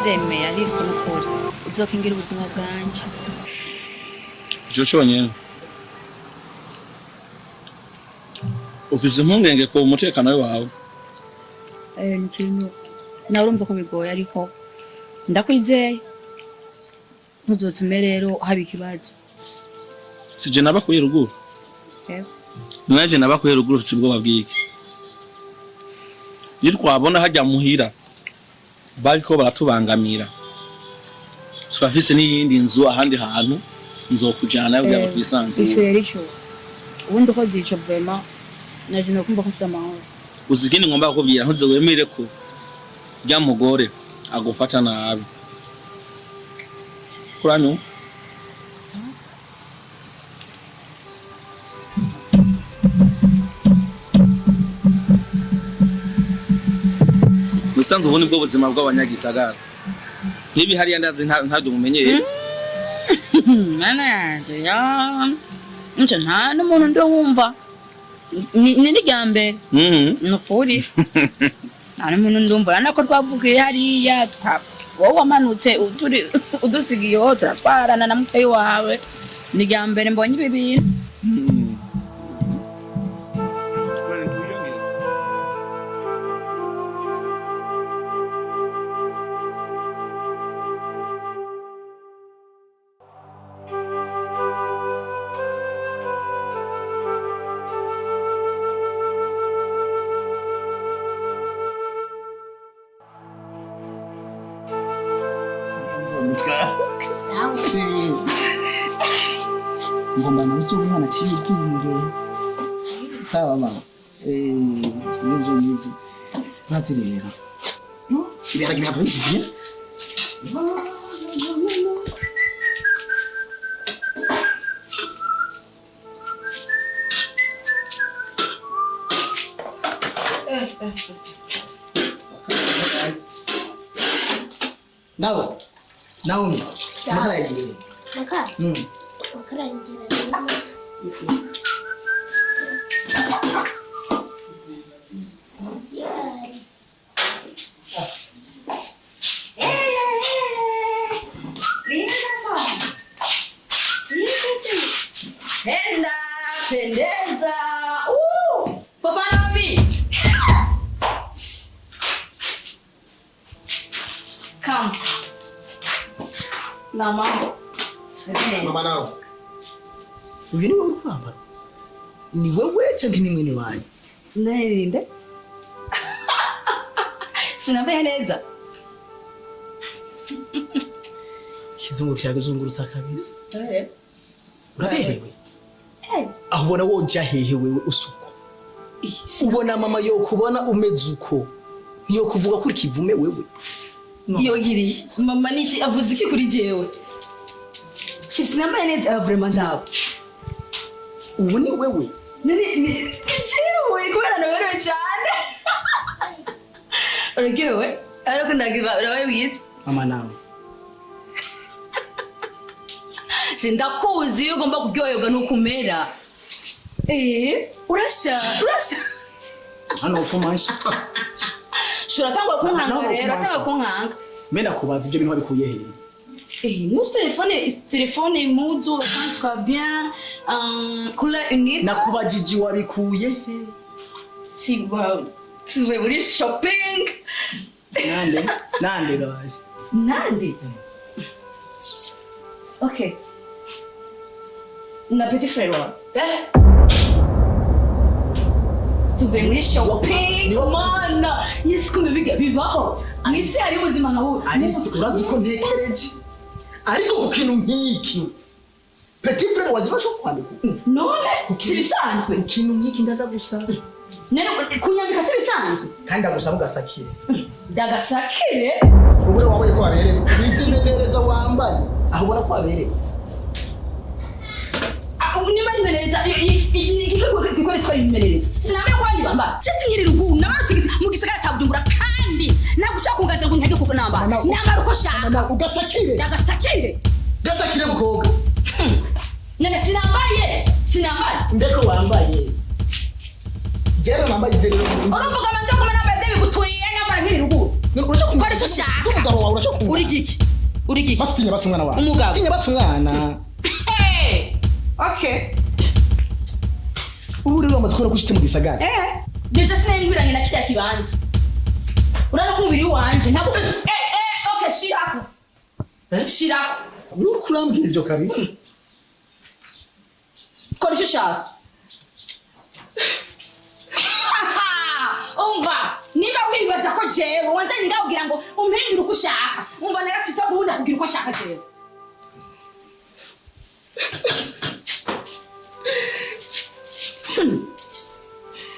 ndavyemeye ariko nukuri uzokingira ubuzima bwanje ico cyonyene ufise impungenge ko umutekano wawe nkintu nawe urumva ko bigoye ariko ndakwizeye ntuzotume rero haba ikibazo sije nabakuye ruguru naje nabakuye ruguru ufite ubwoba bwiki iyo twabona hajya muhira bariko baratubangamira twafise n'iyindi nzu ahandi hantu nzokujana yo bwa twisanze ico ubundi ko zico vraiment naje nakumva ko mfite amahoro uzi ikindi ngomba kukubwira ntuze wemere ko rya mugore agufata nabi kuranyumva musanze ubundi bwo buzima bw'abanyagisagara nibi hariya ndazi ntabyo mumenyeye mana yanje ya nje nta n'umuntu ndo wumva ni nigambere nukuri nta n'umuntu ndumva nako twavugiye hariya wowe wamanutse udusigiye ho turatwarana na mutwe wawe nigambere mbonye ibi bintu ngomba nawe uzo umwana ciye ubwenge sawa mama nivyo bazirera ibera kimya polisi Naomi makala yingine makala makala yingine pendeza papa Naomi come na mambo mama nawe uyu ni wowe urwamba ni wewe cyangwa ni mwene wanyu nerinde sinambaye neza kizungu kiraguzungurutsa kabisa uraberewe aho ubona woja hehe wewe usuko ubona mama yo kubona umeze uko niyo kuvuga kuri kivume wewe iyo giri mama niki avuze iki kuri jewe sinambaye neza vraiment ndabo ubu ni wewe ni jewe kubera nawerewe cyane uragewe ariko ndagiba urabaye bwiza mama nawe sindakuzi iyo ugomba kuryoherwa nukumera urasha hano ufumanshi Shuratangwa kunkanga rero atanga kunkanga mena kubaza ibyo bintu babikuye hehe nous téléphone imuzo quand bien couleur unique nakubajiji wabikuye he si wow tuve muri shopping nande gaje nande okay na petit frère wa tuve muri shopping mana yisikume bibaho nisi ari ubuzima nkaho arisi urazi ko ntekereje ariko kukintu nkiki petit frère wagira cyo kwandika none sibisanzwe ikintu nkiki ndaza gusaba nene kunyambika sibisanzwe kandi agusaba ugasakire dagasakire ubure wabaye ko aberewe izinde nereza wambaye aho ubona ko aberewe niba nimeneleza ikikore twari nimeneleza sinamenya kwandi bamba just ngiri rugu nabarutse mu gisagara cya Bujumbura kandi nagushaka kungaza ngo ntege kuko namba nanga ruko shaka ugasakire gasakire mukobwa nene sinambaye mbeko wambaye jero nambaye zero uruvuga manzo kuma namba biguturiye namba nkiri rugu urashaka Kora icyo ushaka. umugabo wawe urashaka Uri giki? Uri giki? basi tinya batse umwana wawe Umugabo. tinya batse umwana Hey! Okay. ubu rero bamaze kubona ko ushitse mu gisagara Deja sinengwiranye na kiriya kibanza. Urana ko umubiri wanje ntabwo okay shirako. Shirako. nuko urambwira ibyo kabisa Kora icyo ushaka. Umva, niba wibaza ko jewe wanzanye ngabwira ngo umpindure uko ushaka. Umva narashitse guhunda kugira uko ashaka jewe.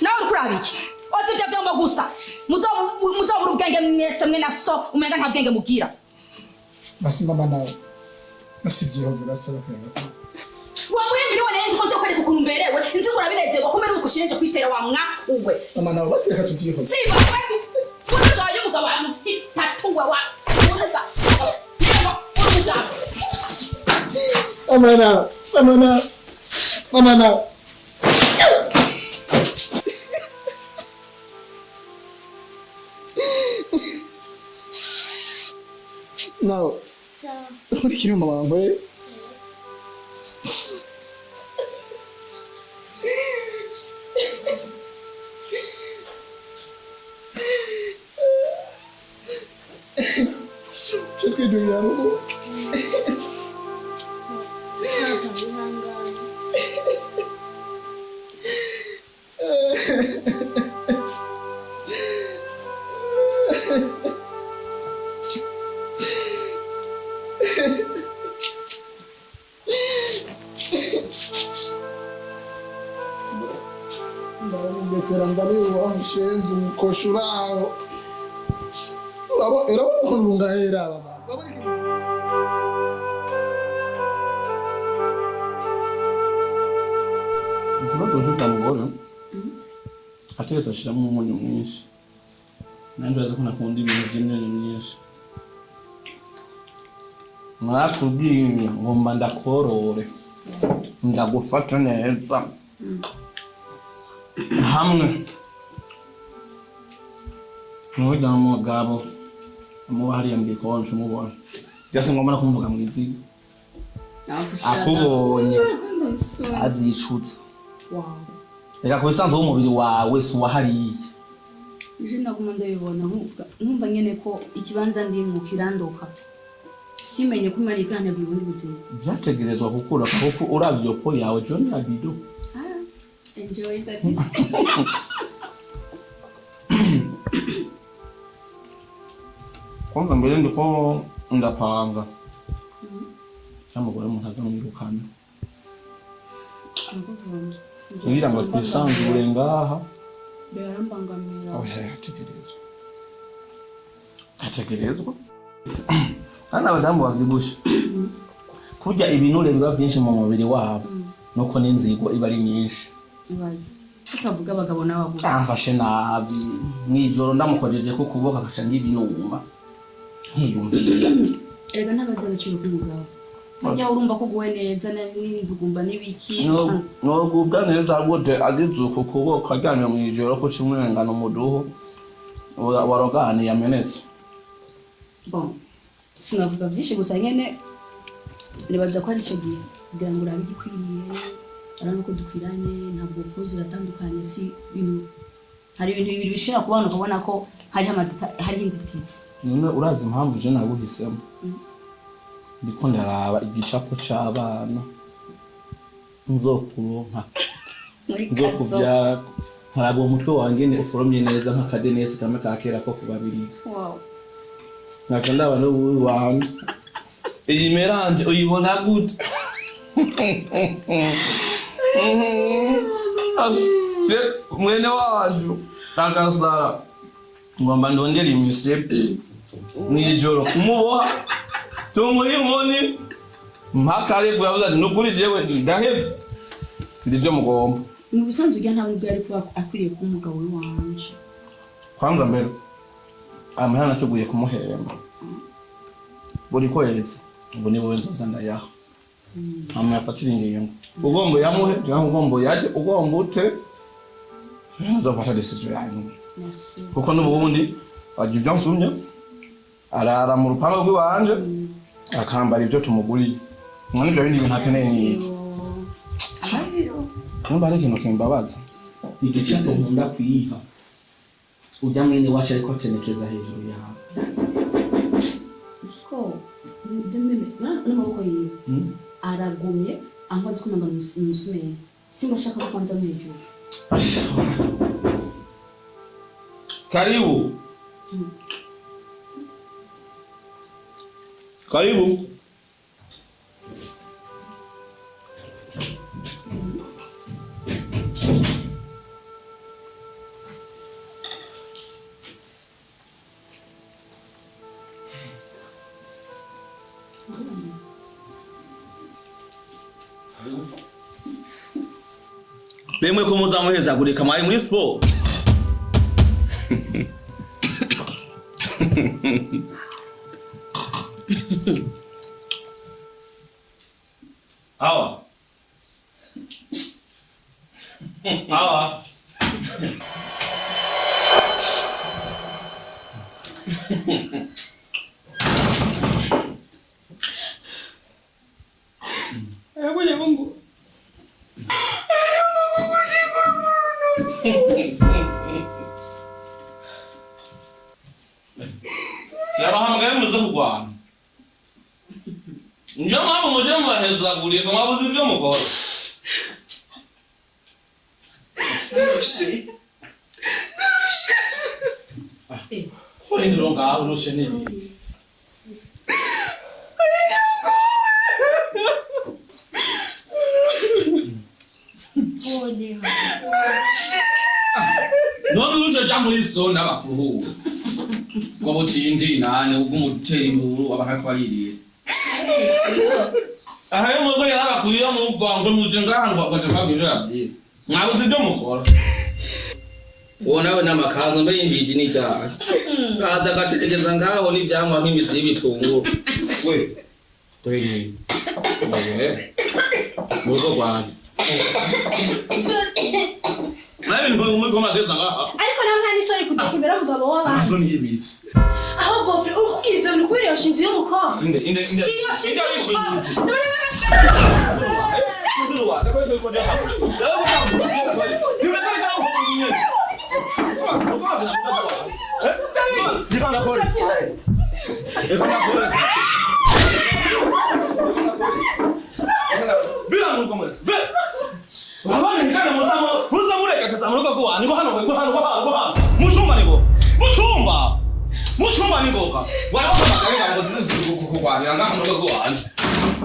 Nawe urikurabe iki? Ozi ibyo byombo gusa. Muzobura ubwenge mwese mwe na so umenga nta bwenge mugira. basi mama nawe basi byihoze urashaka Wamuhimbiri we nenzi ko cyo kwereka ukuntu mberewe. Nzi ko urabinezerwa ko mbere uko ushinje kwitera wa mwa uwe. mama nawe basi reka tubyihoze Siba wewe. Unaza ayo mugabo wanyu tatuwe wa. Unaza. mama nawe nawe So, nkurikira mama wawe cyo twidurira mu ntabwo bihangana. ndabona ndabona mushenzi umukosha uraho urabona ukuntu rungahera ikibazo cy'umugore ateza ashiramo umunyu mwinshi nanjye urazi ko nakunda ibintu by'imyunyu myinshi mwakubwiye ngo mba ndakorore ndagufata neza hamwe n'ujya mu mugabo amuba hariya mu gikonje umubona byose ngomba kumuvuga mu iziga akubonye azicutse reka ku bisanzwe w'umubiri wawe si uwahariye Je ndaguma ndabibona nkumva nyene ko ikibanza ndimwo kirandoka simenye ko imana igane burundi buzima byategerezwa gukura kuko uravye po yawe John Abido enjoy that kwanza mbere ndiko ndapanga cyamugore umuntu azamwirukana kugira ngo twisanzure ngaha byarambangamira hategerezwa hano abadamu bavyibushe kurya ibinure biba vyinshi mu mubiri wabo nuko n'inzigo iba ari nyinshi ibaze tutavuga abagabo n'abagore amfashe nabi mwijoro ndamukojeje ko kuboka akaca n'ibinuma nkiyumvira erega ntabazi agaciro k'umugabo Mujya urumva ko guwe neza n'indugumba n'ibiki no gubwa neza gute agize uko kuboko ajyanye mu ijoro ko kimwengana umuduho warogane yamenetse bon sinavuga byinshi gusa nyene nibaza ko ari cyo gihe kugira ngo urabe igikwiriye arano ko dukwiranye ntabwo ko ziratandukanye si bintu hari ibintu bibiri bishira kubana ukabona ko hari hari inzitizi none urazi impamvu je naguhisemo ndiko ndaraba igicapo c'abana nzokuronka nzokubyara nkaraba umutwe wanjye ne uforomye neza nk'akadenesi kamwe kakera ko kubabiri wow naka ndaba no buyi wanje iyi meranje uyibona gute ase mwene wacu takasara ngomba ndongera imisepe mwijoro kumuboha tumuye inkoni mpaka ariko yavuze ati nukuri jewe ndahebe ndivyo mugomba mu bisanzwe ujya ntabwo yari kuba akwiriye kuba umugabo wanje kwanza mbere amahana nateguye kumuhemba buri kwezi ubu ni wowe nzoza ndayaha yafatira ingingo ugomba yamuhe cyangwa ugomba yaje ugomba ute nzofata decision yanyu kuko n'ubundi agira ibyo nsumye arara mu rupango rw'iwanje akambara ibyo tumuguriye none ibyo bindi bintu akeneye n'iki numva ari ikintu kimbabaza igice nkunda kuyiha ujya mwene wacu ariko atenekeza hejuru yawe ko ndememe n'amaboko yiwe aragumye ankoze ko namba musumeye simba shaka ko kwanza hejuru karibu karibu bemwe ko muzamuhezagurika mwari muri sport awa awa Mungu yabahamagaye muze kurwana niyo mpamvu muje mubahezagurika mwabuze ibyo mukora ndiro ngaho rushe nibi none rushe jamuri zona bakuru kwa botindi nane ugumuteri buru abakakwaririye ahaye mu bwo yarabakuye mu Rwanda muje ngahanwa gaje kabirira byi mwabuze ibyo mukora wonawe namakazo mbe injiji niga kaza gategeza ngaho n'ivyamwa nk'imizi y'ibitunguru we kweli mugo kwani nabi ngo ngoma geza ngaha ariko nawe nta n'isoni kudakimbera umugabo w'abandi isoni y'ibiri aho gofre urukubwira ivyo bintu kubera iyo shinzi y'umukobwa inde iyo shinzi y'umukobwa muchumba ningoka warabahamagaye ngo zizikukukwanya ngaho mu rwego wanje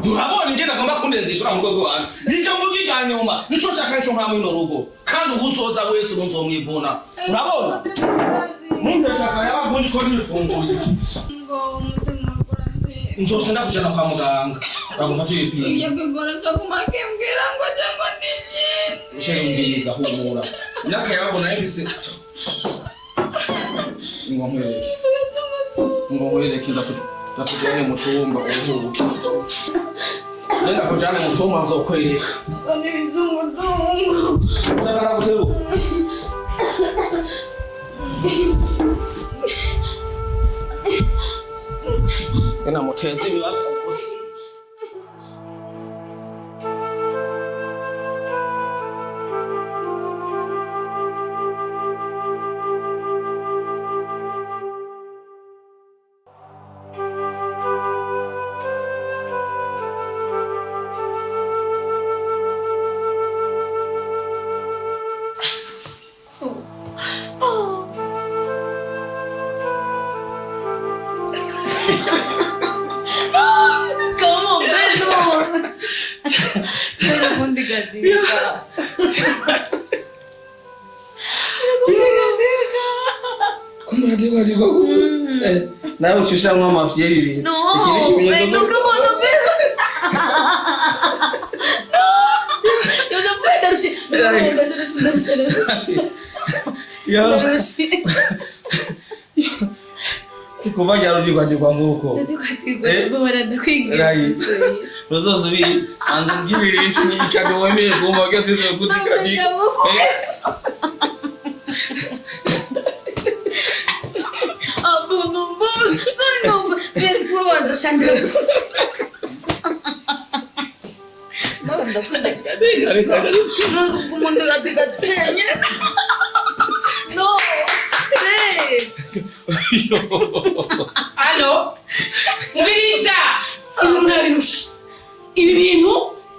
urabona ingenda ngomba kundenzitsura mu rwego wanje nicyo mvuga nyuma nico cyaka nico nkamwe no rugo kandi ubuzoza wese urunzomwivuna urabona muntu cyaka yabagundi ko nifunguye ngo umutima kurasi nzosenda kujana kwa muganga bagufatira ibipimo iyo gigora cyo kumakembwira ngo cyangwa ndishinde shengiriza humura nakayabona yibise ngo mwereke ndakujyane mu cyumba uruhuke nenda kujyane mu cyumba nzokwereka ni bizunguzungu ndakara guteruka ena muteze ibibazo gusa Kumadiwa kuzi nawe ucishamwe amafyeri ibintu no vengo como no veo yo no puedo kuva ryarugirwa nguko rozosubira anze ngirira icumi ikado wemeye kumva ko sizo kutikadika dushangira gusa. Naba ndakunda. Umuntu gatigatenye. No. Allo? Mubiriza! Ibintu nabirusha. Ibi bintu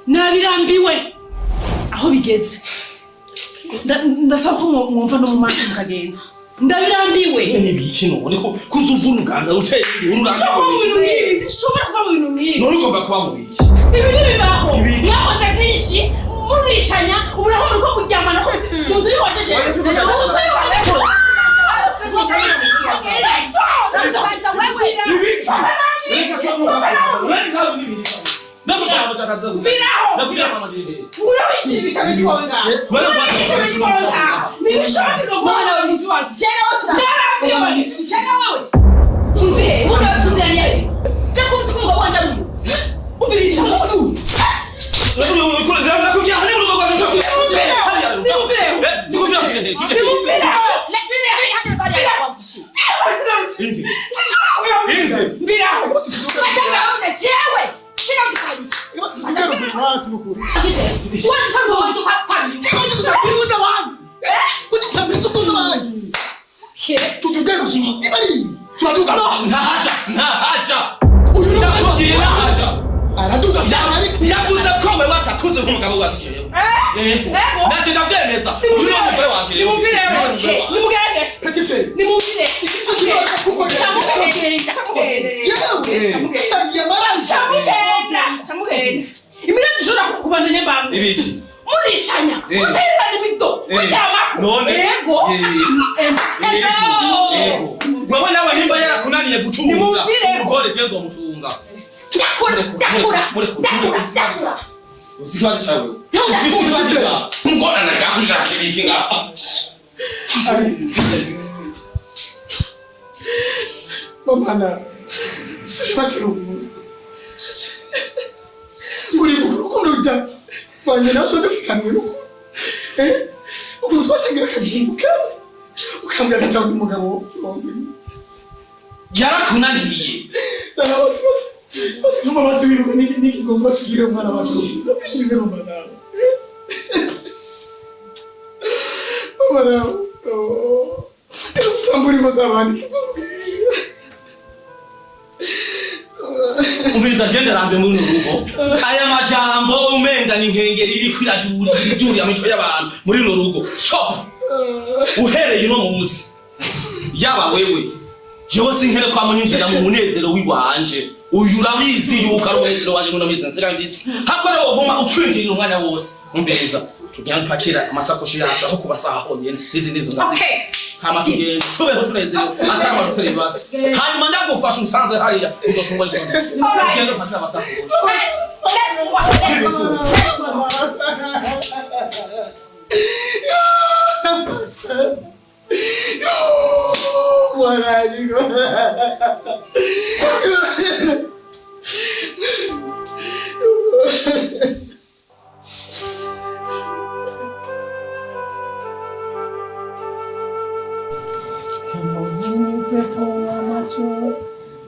nabirambiwe. Aho bigeze. Ndasaba ko mwumva no mu maso mukagenda. Ndabirambiwe. Ivyishimo niko kuzuvunuganga uteye ururanga. Zishobora kuba mu bintu nk'ibi. None ugomba kuba mu biki? Ibi nibibaho. Mwakoze byinshi murishanya uburaho muri ko kuryamana ko mu nzu y'uwajeje. Yakuze kome watakuze nk'umugabo wasikiye. Nati ndavyemeza. Uri umugore wanje rero. Nimugende. Petit frère. Nimugende. Chamugende. Imira nishora kubandanya bamwe. Ibiki. Murishanya. Muterera n'imito. Muryama. Yego. Yego. Wewe nawe nimba yarakunaniye gutunga. Umugore jezo mutunga. Dakura. Usikiwazi chawe. Usikiwazi chawe. Umugore anagakuja kibikinga. Mama basirumu uri kurukundo bya banye natwe dufitanye nuko ukuntu twasangira akajibuka ukambya gatanga umugabo wose Yarakunaniye. basi mama basi wiruka niki ngomba sugire umwana wacu bize mama nawe mama nawe usamburi ngozabandi kizubwira Umviriza jende rambe muri nurugo. Aya majambo umenga ni nkengeri iri kwiraduri amitwe y'abantu muri nurugo. Stop. Uhereye no munsi. Yaba wewe. Jewe sinkere kwa munyinjira mu munezero wiwanje. Uyu urabizi yuko ari umunezero wanje ngo bize nsega nditsi. Hakore wo goma utwinjirira umwanya wose. Umviriza. Tugenda pakira amasakoshi yacu aho kubasaha honyene n'izindi nzo ngazi. Okay. Hama tugenda tubeho tunezero atanga turebatse. Hanyuma ndagufasha usanze hariya uzoshungwa n'icyo. Tugenda pakira amasakoshi.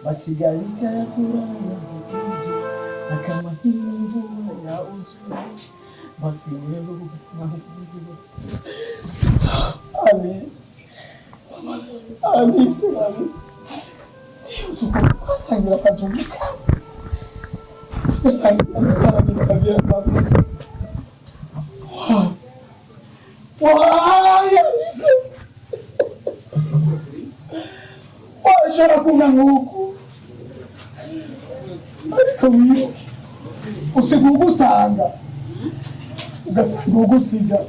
Wasigalika ya furaha ya mkiji na kama hii mvua ya uzuri basi wewe na mkiji Ali tukasangira kajumika tukasangira kabisa baba Alise washara kuna nguku ariko wiyo usigugusanga ugasanga ugusiga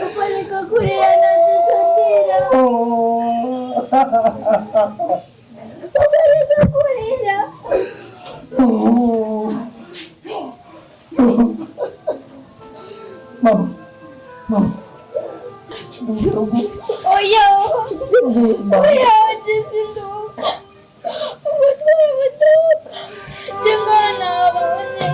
Apareka kurira nadusatira. Apareka kurira. Mama. Oya, jisinduka. Umutwara mutoka. Jengana abone.